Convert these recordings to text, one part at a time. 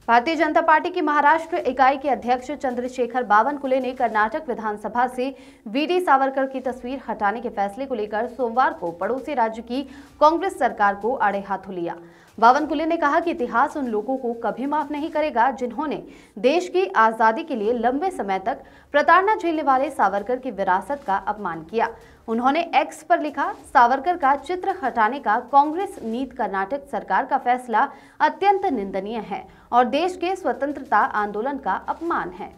Bharatiya Janata party की महाराष्ट्र इकाई के अध्यक्ष चंद्रशेखर बावनकुले ने कर्नाटक विधानसभा से वीडी सावरकर की तस्वीर हटाने के फैसले को लेकर सोमवार को पड़ोसी राज्य की कांग्रेस सरकार को आड़े हाथों लिया। बावनकुले ने कहा कि इतिहास उन लोगों को कभी माफ नहीं करेगा जिन्होंने देश की आजादी के लिए लंबे समय तक प्रताड़ना झेलने वाले सावरकर की विरासत का अपमान किया। उन्होंने एक्स पर लिखा, सावरकर का चित्र हटाने का कांग्रेस नीति कर्नाटक सरकार का फैसला अत्यंत निंदनीय है और देश के स्वतंत्रता आंदोलन का अपमान है।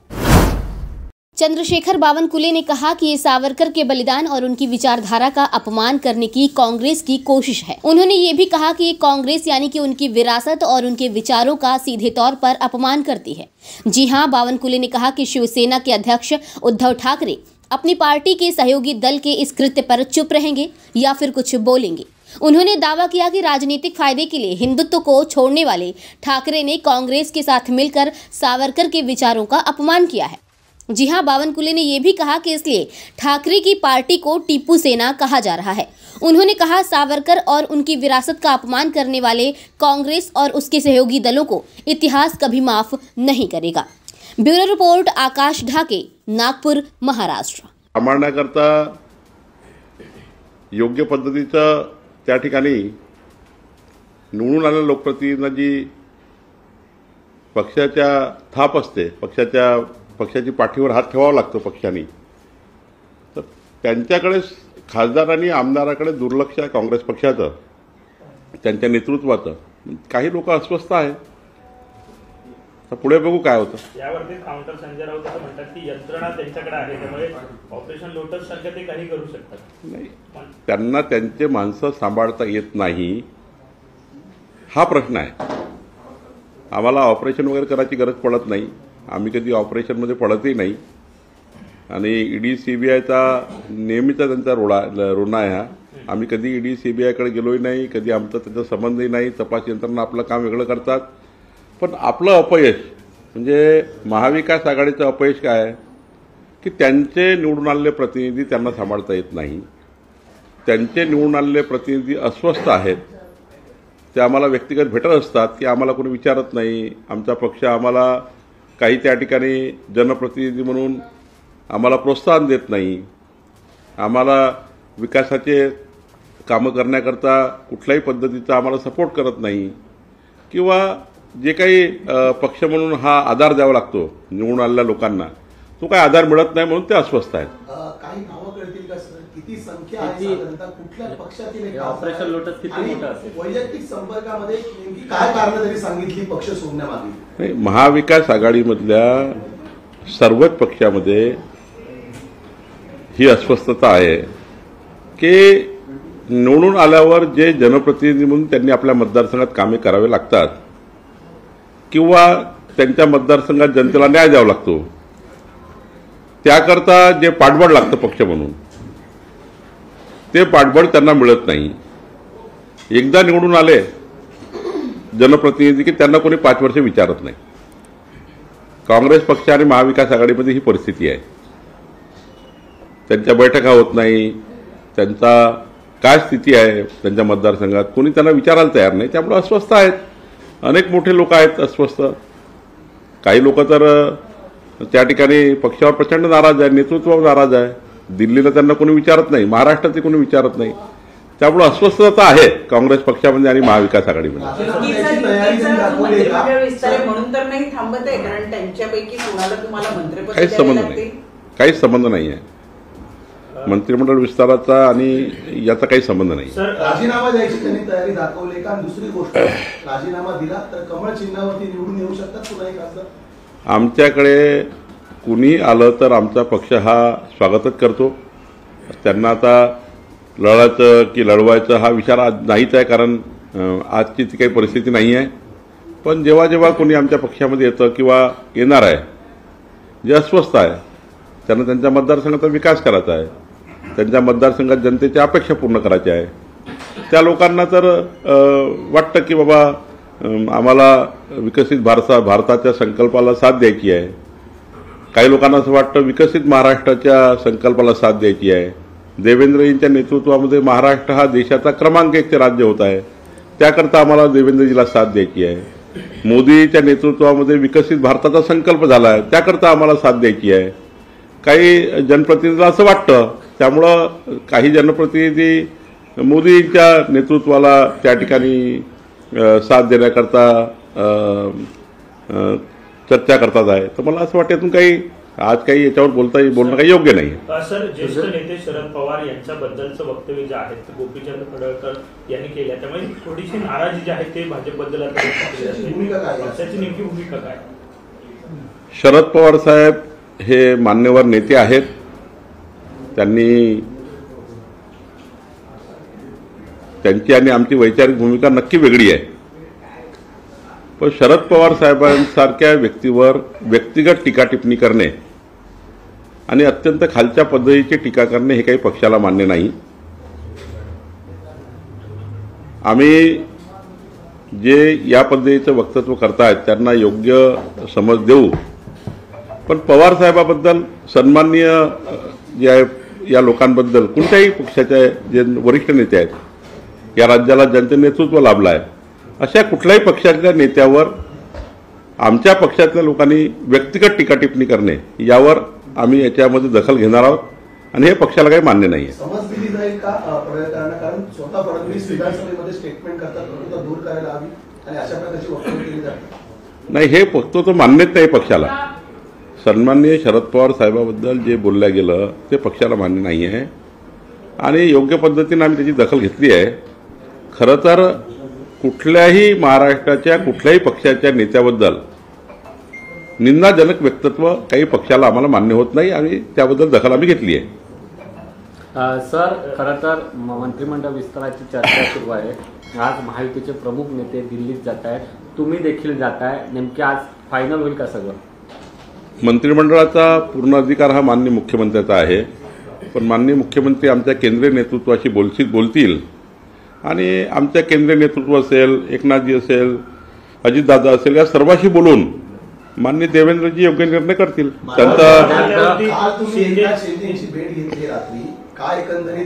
चंद्रशेखर बावनकुले ने कहा कि ये सावरकर के बलिदान और उनकी विचारधारा का अपमान करने की कांग्रेस की कोशिश है। उन्होंने ये भी कहा कि ये कांग्रेस यानी कि उनकी विरासत और उनके विचारों का सीधे तौर पर अपमान करती है। जी हां, बावनकुले ने कहा कि शिवसेना के अध्यक्ष उद्धव ठाकरे अपनी पार्टी के सहयोगी दल के इस कृत्य पर चुप रहेंगे या फिर कुछ बोलेंगे। उन्होंने दावा किया कि राजनीतिक फायदे के लिए हिंदुत्व को छोड़ने वाले ठाकरे ने कांग्रेस के साथ मिलकर सावरकर के विचारों का अपमान किया है। जी हां, बावनकुले ने यह भी कहा कि इसलिए ठाकरे की पार्टी को टीपू सेना कहा जा रहा है। उन्होंने कहा, सावरकर और उनकी विरासत का अपमान करने वाले कांग्रेस और उसके सहयोगी दलों को इतिहास कभी माफ नहीं करेगा। ब्यूरो रिपोर्ट, आकाश ढाके, नागपूर, महाराष्ट्र। सांभाळण्याकरता योग्य पद्धतीचं त्या ठिकाणी निवडून आलेल्या लोकप्रतिनिधींची पक्षाच्या थाप असते, पक्षाची पाठीवर हात ठेवावा लागतो पक्षाने, तर त्यांच्याकडे खासदार आणि आमदाराकडे दुर्लक्ष आहे काँग्रेस पक्षाचं, त्यांच्या नेतृत्वाचं। काही लोक अस्वस्थ आहेत, तर पुढे बघू काय होतं। यावरती काउंटर संजय राऊत असं म्हणतात की यंत्रणा त्यांच्याकडे आहे, त्यामुळे ऑपरेशन लोटस सारखं ते काही करू शकतात। नाही, त्यांना त्यांचे माणसं सांभाळता येत नाही हा प्रश्न आहे। आम्हाला ऑपरेशन वगैरे करायची गरज पडत नाही, आम्ही कधी ऑपरेशनमध्ये पडतही नाही आणि ईडी सीबीआयचा नेहमीचा त्यांचा रोना आहे हा। आम्ही कधी ईडी सीबीआयकडे गेलोही नाही, कधी आमचा त्याचा संबंधही नाही। तपास यंत्रणा आपलं काम वेगळं करतात, पण आपलं अपयश म्हणजे महाविकास आघाडीचं अपयश काय आहे की त्यांचे निवडून आलेले प्रतिनिधी त्यांना सांभाळता येत नाही। त्यांचे निवडून आलेले प्रतिनिधी अस्वस्थ आहेत, ते आम्हाला व्यक्तिगत भेटत असतात की आम्हाला कोणी विचारत नाही, आमचा पक्ष आम्हाला काही त्या ठिकाणी जनप्रतिनिधी म्हणून आम्हाला प्रोत्साहन देत नाही, आम्हाला विकासाचे कामं करण्याकरता कुठल्याही पद्धतीचा आम्हाला सपोर्ट करत नाही, किंवा जे काही पक्ष म्हणून हा आधार द्यावा लागतो निवडून आलेल्या लोकांना, तो काही आधार मिळत नाही म्हणून ते अस्वस्थ आहेत। काही नावं कळतील का सर? किती संख्या आहे साधारणतः? कुठल्या पक्षातील ऑपरेशन लोटस किती मोठं असेल? वैयक्तिक संपर्कामध्ये नेमकी काय कारण तरी सांगितली पक्ष सोडण्यामागे? नाही, महाविकास आघाडीमधल्या सर्वच पक्षामध्ये ही अस्वस्थता आहे की निवडून आल्यावर जे जनप्रतिनिधी म्हणून त्यांनी आपल्या मतदारसंघात कामे करावे लागतात किंवा त्यांच्या मतदारसंघात जनतेला न्याय द्यावा लागतो, त्याकरता जे पाठबळ लागतं पक्ष म्हणून, ते पाठबळ त्यांना मिळत नाही। एकदा निवडून आले जनप्रतिनिधी की त्यांना कोणी 5 वर्ष विचारत नाही। काँग्रेस पक्ष आणि महाविकास आघाडीमध्ये ही परिस्थिती आहे। त्यांच्या बैठका होत नाही, त्यांचा काय स्थिती आहे त्यांच्या मतदारसंघात कोणी त्यांना विचारायला तयार नाही, त्यामुळे अस्वस्थ आहेत। अनेक मोठे लोक आहेत अस्वस्थ, काही लोक तर त्या ठिकाणी पक्षावर प्रचंड नाराज आहे, नेतृत्वावर नाराज आहे। दिल्लीला त्यांना कोणी विचारत नाही, महाराष्ट्रातही कोणी विचारत नाही, त्यामुळे अस्वस्थता आहे काँग्रेस पक्षामध्ये आणि महाविकास आघाडीमध्ये। काहीच संबंध नाही आहे मंत्रिमंडळ विस्ताराचा आणि याचा काही संबंध नाही। राजीनामा द्यायची त्यांनी तयारी दाखवली का? दुसरी गोष्ट, राजीनामा दिला तर कमळ चिन्हावरती निवडून येऊ शकतात पुन्हा एक खासदार? आमच्याकडे कुणी आलं तर आमचा पक्ष हा स्वागतच करतो। त्यांना आता लढायचं की लढवायचं हा विचार आज नाहीच आहे, कारण आजची ती काही परिस्थिती नाही आहे। पण जेव्हा जेव्हा कोणी आमच्या पक्षामध्ये येतं किंवा येणार आहे, जे अस्वस्थ आहे, त्यांना त्यांच्या मतदारसंघाचा विकास करायचा आहे, त्यांच्या मतदारसंघात जनतेच्या अपेक्षा पूर्ण करायच्या आहे, त्या लोकांना तर वाटतं की बाबा आम्हाला विकसित भारताच्या संकल्पाला साथ द्यायची आहे। काही लोकांना असं वाटतं विकसित महाराष्ट्राच्या संकल्पाला साथ द्यायची आहे। देवेंद्रजींच्या नेतृत्वामध्ये महाराष्ट्र हा देशाचा क्रमांक 1 राज्य होत आहे, त्याकरता आम्हाला देवेंद्रजीला साथ द्यायची आहे। मोदीच्या नेतृत्वामध्ये विकसित भारताचा संकल्प झाला आहे, त्याकरता आम्हाला साथ द्यायची आहे. काही जनप्रतिनिधीला असं वाटतं, त्यामुळं काही जनप्रतिनिधी मोदींच्या नेतृत्वाला त्या ठिकाणी साथ देण्याकरता चर्चा करतात आहे. तर मला असं वाटतं यातून काही आज काही याच्यावर बोलणं काही योग्य नाही. सर, ज्येष्ठ नेते शरद पवार यांच्याबद्दलचं वक्तव्य जे आहे ते गोपीचंद पडळकर यांनी केलं, त्यामुळे थोडीशी नाराजी जी आहे ते भाजपबद्दल आता पक्षाची नेमकी भूमिका काय? शरद पवार साहेब हे मान्यवर नेते आहेत. त्यांची आणि आमची वैचारिक भूमिका नक्की वेगळी आहे. पण शरद पवार साहेबांसारख्या व्यक्तीवर व्यक्तिगत टीका टिप्पणी करणे आणि अत्यंत खालच्या पद्धतीची टीका करणे हे काही पक्षाला मान्य नाही. आम्ही जे या पद्धतीचं वक्तव्य करतायत त्यांना योग्य समज देऊ. पण पवार साहेबाबद्दल सन्माननीय जे आहे या लोकांबद्दल कोणत्याही पक्षाचे जे वरिष्ठ नेते आहेत, या राज्याला ज्यांचं नेतृत्व लाभलं आहे, अशा कुठल्याही पक्षातल्या नेत्यावर आमच्या पक्षातल्या लोकांनी व्यक्तिगत टीका टिप्पणी करणे यावर आम्ही याच्यामध्ये दखल घेणार आहोत आणि हे पक्षाला काही मान्य नाही आहे. समज दिली जाईल का पडळकरांना? कारण स्वतः फडणवीस विधानसभेमध्ये स्टेटमेंट करतात दूर करायला हवी आणि अशा प्रकारची वक्तव्य केली जातात. नाही, हे फक्त तो मान्यच नाही पक्षाला. सन्माननीय शरद पवार साहेबाबद्दल जे बोललं गेलं ते पक्षाला मान्य नाही आहे आणि योग्य पद्धतीने आम्ही त्याची दखल घेतली आहे. खरं तर कुठल्याही महाराष्ट्राच्या कुठल्याही पक्षाच्या नेत्याबद्दल निंदाजनक वक्तव्य काही पक्षाला आम्हाला मान्य होत नाही आणि त्याबद्दल दखल आम्ही घेतली आहे. सर, खरं तर मंत्रिमंडळ विस्ताराची चर्चा सुरू आहे. आज महायुतीचे प्रमुख नेते दिल्लीत जात आहेत, तुम्ही देखील जाताय. नेमके आज फायनल होईल का सगळं? मंत्रिमंडळाचा पूर्ण अधिकार हा माननीय मुख्यमंत्र्याचा आहे. पण माननीय मुख्यमंत्री आमच्या केंद्रीय नेतृत्वाशी बोलतील आणि आमच्या केंद्रीय नेतृत्व असेल, एकनाथजी असेल, अजितदादा असेल, या सर्वांशी बोलून माननीय देवेंद्रजी योग्य निर्णय करतील. त्यांचा काल तुम्ही एकनाथ शिंदेची भेट घेतली रात्री, काय एकंदरीत